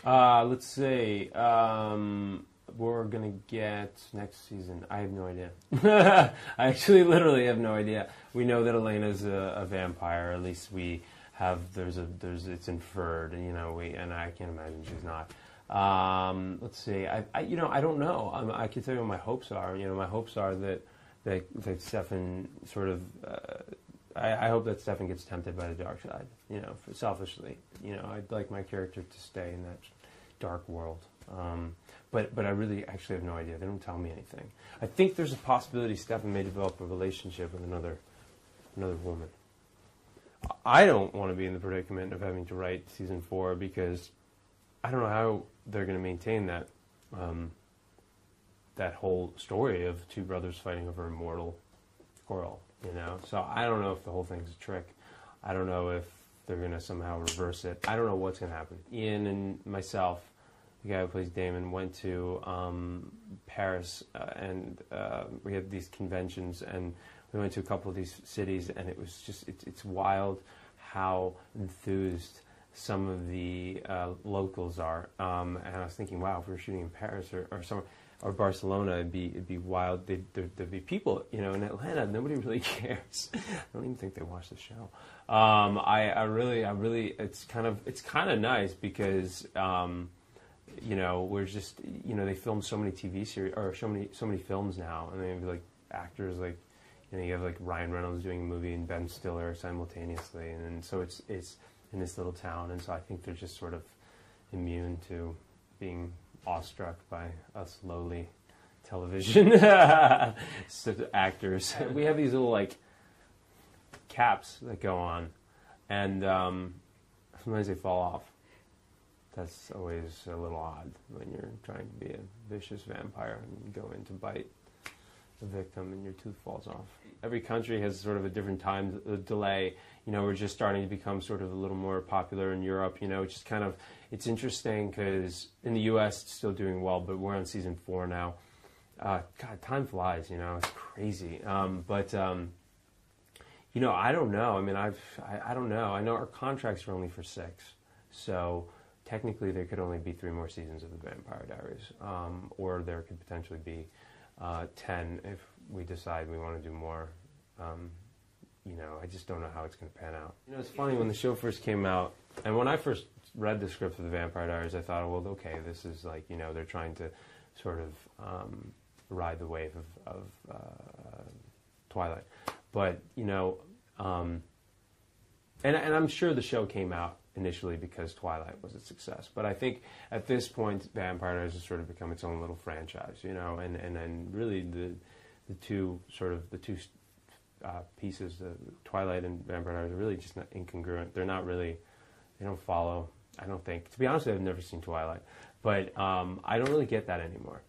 Let's see. We're gonna get next season. I have no idea. I actually literally have no idea. We know that Elena's a vampire. At least we have. It's inferred. And, and I can't imagine she's not. Let's see. I don't know. I can tell you what my hopes are. My hopes are that Stefan sort of. I hope that Stefan gets tempted by the dark side. Selfishly. I'd like my character to stay in that dark world. But I really actually have no idea. They don't tell me anything. I think there's a possibility Stefan may develop a relationship with another woman. I don't want to be in the predicament of having to write season 4 because I don't know how they're going to maintain that that whole story of two brothers fighting over a mortal girl. So I don't know if the whole thing's a trick. I don't know if they're going to somehow reverse it. I don't know what's going to happen. Ian and myself, the guy who plays Damon, went to Paris and we had these conventions, and we went to a couple of these cities, and it was just, it's wild how enthused some of the locals are. And I was thinking, wow, if we were shooting in Paris or Barcelona, it'd be wild. There'd be people, in Atlanta, nobody really cares. I don't even think they watch the show. I really, it's kind of nice because, we're just, they film so many TV series or so many films now, and they have like actors like, you have like Ryan Reynolds doing a movie and Ben Stiller simultaneously, and so it's in this little town, and so I think they're just sort of immune to being awestruck by us lowly television actors. We have these little like caps that go on, and sometimes they fall off. That's always a little odd when you're trying to be a vicious vampire and you go in to bite the victim and your tooth falls off. Every country has sort of a different time delay. We're just starting to become sort of a little more popular in Europe. It's just kind of, it's interesting because in the U.S. it's still doing well, but we're on season 4 now. God, time flies, it's crazy. But I don't know. I mean, I don't know. I know our contracts are only for 6, so technically there could only be 3 more seasons of The Vampire Diaries, or there could potentially be 10 if we decide we want to do more. I just don't know how it's going to pan out. It's funny, when the show first came out, and when I first read the script for The Vampire Diaries, I thought, well, okay, this is like, they're trying to sort of ride the wave of Twilight. But, and I'm sure the show came out initially because Twilight was a success. But I think at this point, Vampire Diaries has sort of become its own little franchise, and then really the two pieces, the Twilight and Vampire Diaries, are really just not incongruent. They're not really, they don't follow, I don't think. To be honest, I've never seen Twilight. But I don't really get that anymore.